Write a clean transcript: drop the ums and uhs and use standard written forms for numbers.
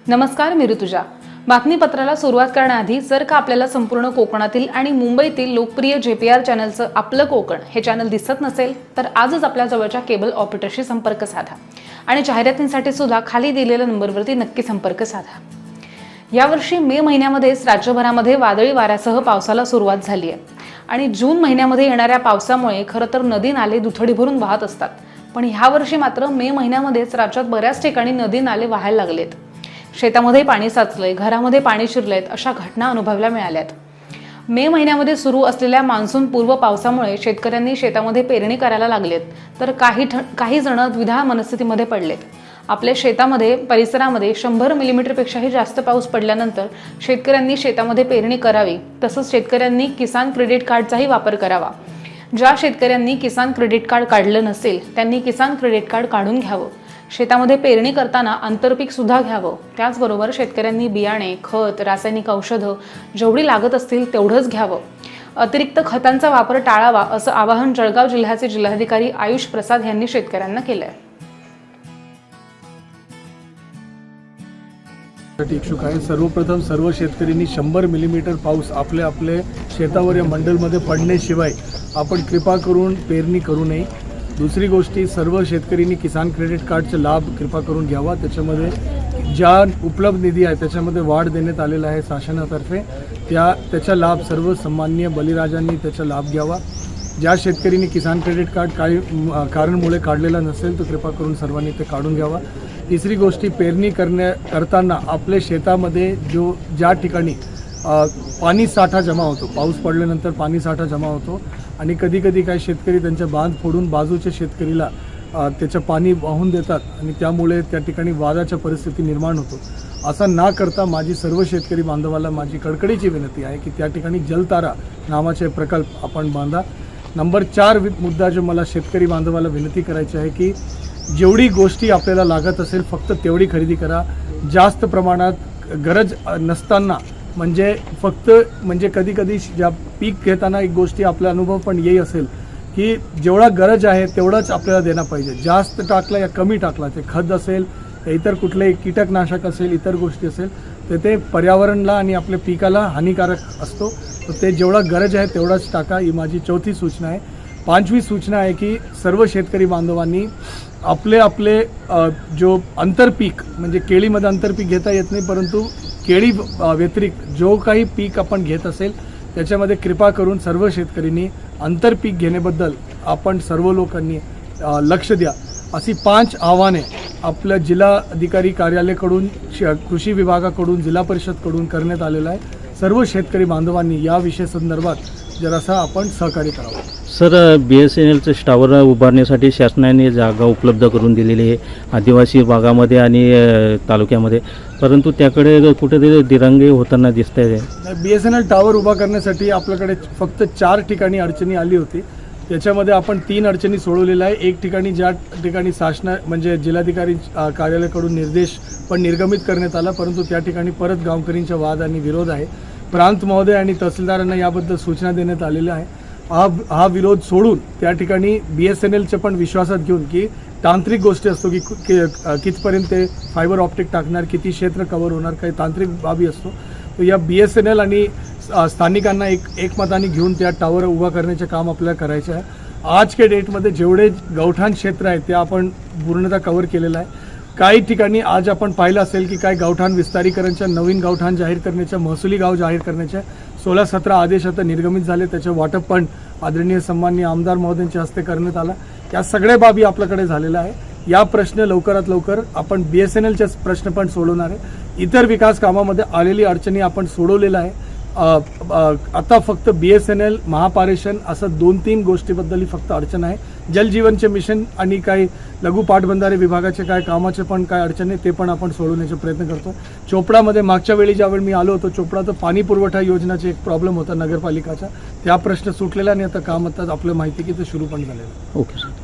नमस्कार, मी ऋतुजा। बातमीपत्राला सुरुवात करण्याआधी जर का आपल्याला संपूर्ण कोकणातील आणि मुंबईतील लोकप्रिय JPR चॅनलचं आपलं कोकण हे चॅनल दिसत नसेल तर आजच आपल्या जवळच्या केबल ऑपरेटरशी संपर्क साधा आणि जाहिरातींसाठी सुद्धा खाली दिलेल्या नंबरवरती नक्की संपर्क साधा। यावर्षी मे महिन्यामध्येच राज्यभरामध्ये वादळी वाऱ्यासह पावसाला सुरुवात झाली आहे आणि जून महिन्यामध्ये येणाऱ्या पावसामुळे खरं तर नदी नाले दुथडी भरून वाहत असतात, पण यावर्षी मात्र मे महिन्यामध्येच राज्यात बऱ्याच ठिकाणी नदी नाले वाहायला लागलेत। शेतामध्ये पाणी साचलंय, घरामध्ये पाणी शिरलेत अशा घटना अनुभवायला मिळाल्यात। मे महिन्यामध्ये सुरू असलेल्या मान्सून पूर्व पावसामुळे शेतकऱ्यांनी शेतामध्ये पेरणी करायला लागलेत, तर काही जण द्विधा मनस्थितीमध्ये पडलेत। आपल्या शेतामध्ये परिसरामध्ये 100 मिलीमीटरपेक्षाही जास्त पाऊस पडल्यानंतर शेतकऱ्यांनी शेतामध्ये पेरणी करावी, तसंच शेतकऱ्यांनी किसान क्रेडिट कार्डचाही वापर करावा। ज्या शेतकऱ्यांनी किसान क्रेडिट कार्ड काढलं नसेल त्यांनी किसान क्रेडिट कार्ड काढून घ्यावं। शेतामध्ये पेरणी करताना आंतरपीक सुद्धा घ्यावं। त्याचबरोबर शेतकऱ्यांनी बियाणे, खत, रासायनिक औषधं जेवढी लागत असतील तेवढंच घ्यावं। अतिरिक्त खतांचा वापर टाळावा असं आवाहन जळगाव जिल्ह्याचे जिल्हाधिकारी आयुष प्रसाद यांनी शेतकऱ्यांना केलंय। इच्छुक आहे। सर्वप्रथम सर्व शेतकऱ्यांनी 100 मिलीमीटर पाऊस आपले शेतावर या मंडलमध्ये पडण्याशिवाय आपण कृपा करून पेरणी करू नये। दुसरी गोष्टी, सर्व शेतकऱ्यांनी किसान क्रेडिट कार्डचा लाभ कृपा करून घ्यावा। त्याच्यामध्ये ज्या उपलब्ध निधी आहे त्याच्यामध्ये वाढ देण्यात आलेला आहे शासनातर्फे, त्याचा लाभ सर्व सन्माननीय बलिराजांनी त्याचा लाभ घ्यावा। ज्या शेतकऱ्यांनी किसान क्रेडिट कार्ड काही कारणमुळे काढलेला नसेल तर कृपा करून सर्वांनी ते काढून घ्यावा। तिसरी गोष्टी, पेरणी करताना आपल्या शेतामध्ये ज्या ठिकाणी पाणी साठा जमा होतो, पाऊस पडल्यानंतर पाणी साठा जमा होतो आणि कधी काही शेतकरी त्यांच्या बांध फोडून बाजूच्या शेतकरीला त्याचं पाणी वाहून देतात आणि त्यामुळे त्या ठिकाणी वादाच्या परिस्थिती निर्माण होतो। असं न करता माझी सर्व शेतकरी बांधवाला माझी कडकडीची विनंती आहे की त्या ठिकाणी जलतारा नावाचे प्रकल्प आपण बांधा। नंबर 4 मुद्दा जो मला शेतकरी बांधवाला विनंती करायची आहे की जेवढी गोष्टी आपल्याला लागत असेल फक्त तेवढी खरेदी करा। जास्त प्रमाणात गरज नसताना म्हणजे कधी ज्या पीक घेताना एक गोष्टी आपला अनुभव पण येई असेल की जेवढा गरज आहे तेवढंच आपल्याला देणं पाहिजे। जास्त टाकला या कमी टाकला, ते खत असेल इतर कुठले कीटकनाशक असेल इतर गोष्टी असेल तर ते पर्यावरणाला आणि आपल्या पिकाला हानिकारक असतो, तर ते जेवढा गरज आहे तेवढाच टाका। ही माझी 4थी सूचना आहे। 5वी सूचना आहे की सर्व शेतकरी बांधवांनी आपले जो आंतरपीक म्हणजे केळीमध्ये आंतरपीक घेता येत नाही, परंतु केळी व्यतिरिक्त जो काही पीक आपण घेत असेल त्याच्यामध्ये कृपा करून सर्व शेतकऱ्यांनी आंतरपीक घेण्याबद्दल आपण सर्व लोकांनी लक्ष द्या। अशी 5 आव्हाने आपल्या जिल्हाधिकारी कार्यालयाकडून, कृषी विभागाकडून, जिल्हा परिषदकडून करण्यात आलेलं आहे। सर्व शेतकरी बांधवांनी या विषय संदर्भात जरासा आपण सहकार्य करावं। सर, BSNLचं टावर उभारण्यासाठी शासनाने जागा उपलब्ध करून दिलेली आहे आदिवासी भागामध्ये आणि तालुक्यामध्ये, परंतु त्याकडे कुठेतरी दिरंगाई होताना दिसत आहे। BSNL टावर उभा करण्यासाठी आपल्याकडे फक्त 4 ठिकाणी अडचणी आली होती, त्याच्यामध्ये आपण 3 अडचणी सोडवलेल्या आहे। एक ठिकाणी ज्या ठिकाणी म्हणजे जिल्हाधिकारी कार्यालयाकडून निर्देश पण निर्गमित करण्यात आला, परंतु त्या ठिकाणी परत गावकरींचा वाद आणि विरोध आहे। प्रांत महोदय आणि तहसीलदारांना याबद्दल सूचना देण्यात आलेल्या आहे। हा विरोध सोडून त्या ठिकाणी BSNLचं पण विश्वासात घेऊन की तांत्रिक गोष्टी असतो की कितपर्यंत ते फायबर ऑप्टिक टाकणार, किती क्षेत्र कव्हर होणार, काही तांत्रिक बाबी असतो, तर या BSNL आणि स्थानिकांना एकमताने घेऊन त्या टावर उभा करण्याचे काम आपल्याला करायचे आहे। आज के डेटमध्ये जेवढे गवठाण क्षेत्र आहेत ते आपण पूर्णतः कव्हर केलेलं आहे। काही ठिकाणी आज आपण पाहिलं असेल की काही गावठाण विस्तारीकरणच्या, नवीन गावठाण जाहीर करण्याच्या, महसुली गाव जाहीर करण्याच्या 16-17 आदेश आता निर्गमित झाले, त्याचे वाटप पण आदरणीय सन्माननीय आमदार महोदयांच्या हस्ते करण्यात आला। या सगळ्या बाबी आपल्याकडे झालेल्या आहे। या प्रश्न लवकरात लवकर आपण BSNLचे प्रश्न पण सोडवणार आहे। इतर विकास कामामध्ये आलेली अडचणी आपण सोडवलेल्या आहे। आता फक्त BSNL महापारेषण असं 2-3 गोष्टीबद्दल फक्त अडचण आहे। जलजीवनचे मिशन आणि काही लघु पाटबंधारे विभागाचे काय कामाचे पण काय अडचण आहे ते पण आपण सोडवण्याचा प्रयत्न करतो। चोपडामध्ये मागच्या वेळी ज्यावेळी मी आलो होतो, चोपडाचं पाणी पुरवठा योजनाचे एक प्रॉब्लेम होता नगरपालिकाचा, त्या प्रश्न सुटलेला आणि आता काम आता आपल्याला माहिती की ते सुरू पण झालेलं आहे। Okay sir.